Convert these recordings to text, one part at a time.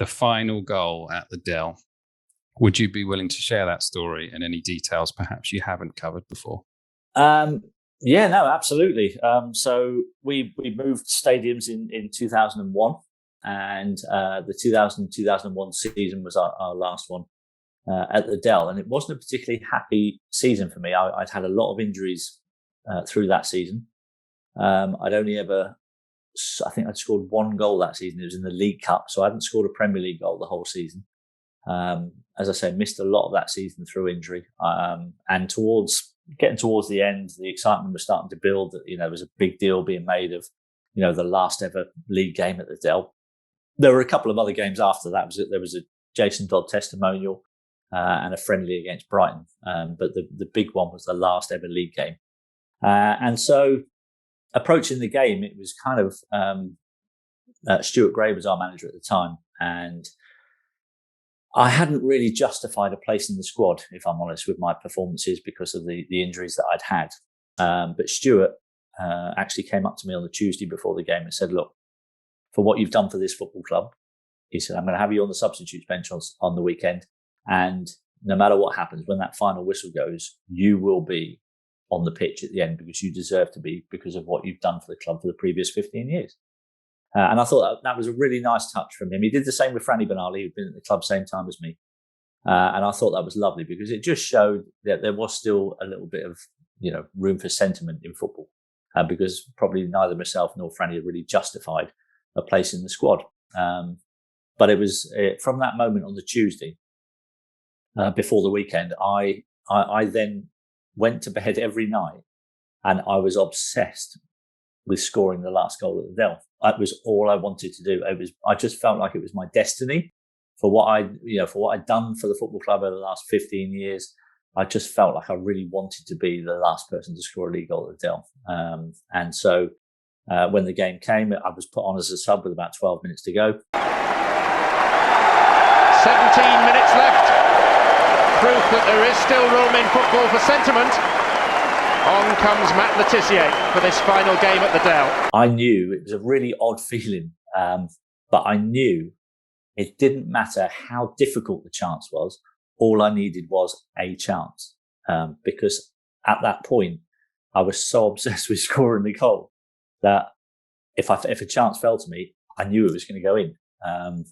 the final goal at the Dell. Would you be willing to share that story and any details perhaps you haven't covered before? Yeah, no, absolutely. So we moved stadiums in 2001, and the 2001 season was our last one at the Dell, and it wasn't a particularly happy season for me. I'd had a lot of injuries through that season. I think I'd scored one goal that season. It was in the League Cup, so I hadn't scored a Premier League goal the whole season. As I say, missed a lot of that season through injury. And getting towards the end, the excitement was starting to build. There was a big deal being made of, the last ever league game at the Dell. There were a couple of other games after that. There was a Jason Dodd testimonial and a friendly against Brighton. But the big one was the last ever league game. And so approaching the game, it was kind of Stuart Gray was our manager at the time, and I hadn't really justified a place in the squad, if I'm honest, with my performances because of the injuries that I'd had. But Stuart actually came up to me on the Tuesday before the game and said, "Look, for what you've done for this football club," he said, "I'm going to have you on the substitutes bench on the weekend. And no matter what happens, when that final whistle goes, you will be on the pitch at the end because you deserve to be because of what you've done for the club for the previous 15 years. And I thought that was a really nice touch from him. He did the same with Franny Benali, who'd been at the club same time as me. And I thought that was lovely because it just showed that there was still a little bit of, room for sentiment in football. Because probably neither myself nor Franny had really justified a place in the squad. But it was from that moment on the Tuesday, before the weekend, I then went to bed every night and I was obsessed with scoring the last goal at the Dell. That was all I wanted to do. I just felt like it was my destiny for what I'd done for the football club over the last 15 years. I just felt like I really wanted to be the last person to score a league goal at the Dell. And so when the game came, I was put on as a sub with about 12 minutes to go. 17 minutes left. Proof that there is still room in football for sentiment. On comes Matt Le Tissier for this final game at the Dell. I knew it was a really odd feeling, but I knew it didn't matter how difficult the chance was. All I needed was a chance, because at that point I was so obsessed with scoring the goal that if a chance fell to me, I knew it was going to go in. And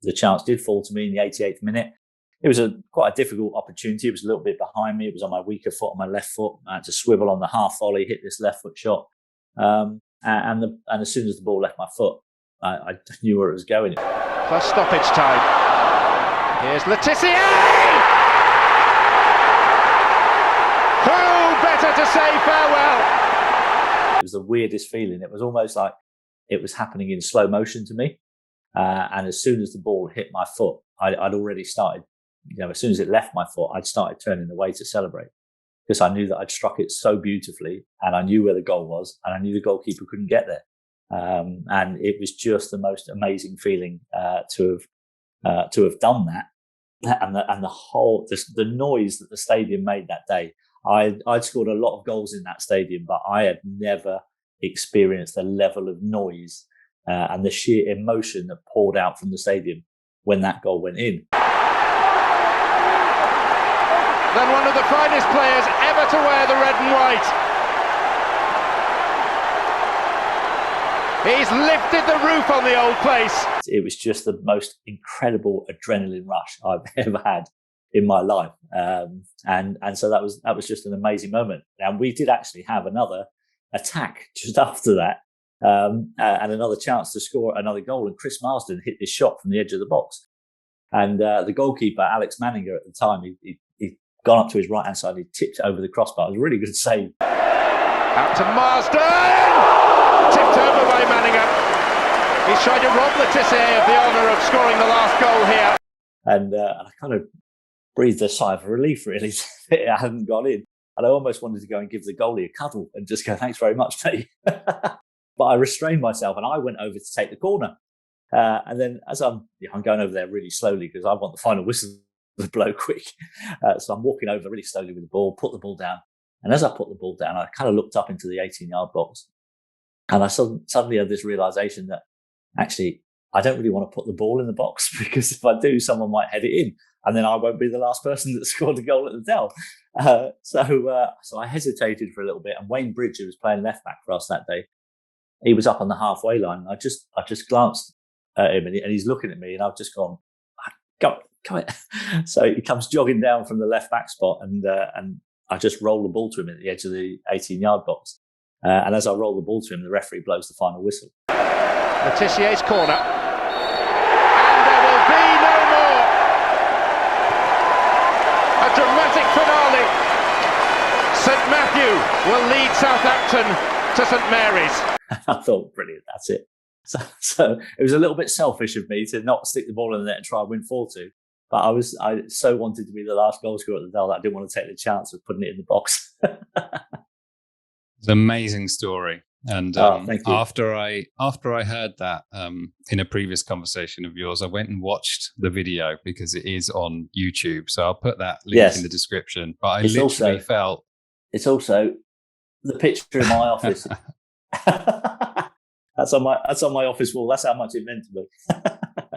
the chance did fall to me in the 88th minute. It was quite a difficult opportunity. It was a little bit behind me. It was on my weaker foot, on my left foot. I had to swivel on the half volley, hit this left foot shot. And as soon as the ball left my foot, I knew where it was going. Plus stoppage time. Here's Le Tissier! Who better to say farewell? It was the weirdest feeling. It was almost like it was happening in slow motion to me. And as soon as the ball hit my foot, I'd already started, as soon as it left my foot, I'd started turning away to celebrate because I knew that I'd struck it so beautifully and I knew where the goal was and I knew the goalkeeper couldn't get there. And it was just the most amazing feeling to have done that. And the noise that the stadium made that day. I'd scored a lot of goals in that stadium, but I had never experienced the level of noise and the sheer emotion that poured out from the stadium when that goal went in. Then one of the finest players ever to wear the red and white. He's lifted the roof on the old place. It was just the most incredible adrenaline rush I've ever had in my life. And so that was just an amazing moment. And we did actually have another attack just after that. And another chance to score another goal. And Chris Marsden hit this shot from the edge of the box. And the goalkeeper, Alex Manninger, at the time, he'd gone up to his right-hand side, he tipped it over the crossbar. It was a really good save. Out to Marsden! Tipped over by Manninger. He's trying to rob Le Tissier of the honour of scoring the last goal here. And I kind of breathed a sigh of relief, really. It hadn't gone in. And I almost wanted to go and give the goalie a cuddle and just go, "Thanks very much, mate." But I restrained myself and I went over to take the corner. And then as I'm going over there really slowly because I want the final whistle to blow quick. So I'm walking over really slowly with the ball, put the ball down. And as I put the ball down, I kind of looked up into the 18-yard box. And I suddenly had this realization that actually I don't really want to put the ball in the box because if I do, someone might head it in, and then I won't be the last person that scored a goal at the Dell. So I hesitated for a little bit, and Wayne Bridge, who was playing left back for us that day, he was up on the halfway line. I just glanced at him, and he's looking at me, and I've just gone, go it. So he comes jogging down from the left back spot, and I just roll the ball to him at the edge of the 18-yard box. And as I roll the ball to him, the referee blows the final whistle. Le Tissier's corner. And there will be no more. A dramatic finale. St Matthew will lead Southampton to St Mary's. I thought, brilliant, that's it. So it was a little bit selfish of me to not stick the ball in the net and try and win 4-2. But I so wanted to be the last goal scorer at the Dell that I didn't want to take the chance of putting it in the box. It's an amazing story. And after I heard that in a previous conversation of yours, I went and watched the video because it is on YouTube. So I'll put that link in the description. But I literally felt... It's also the picture in my office. That's on my office wall. That's how much it meant to me.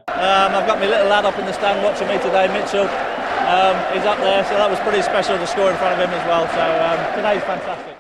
I've got my little lad up in the stand watching me today, Mitchell. He's up there, so that was pretty special to score in front of him as well. So today's fantastic.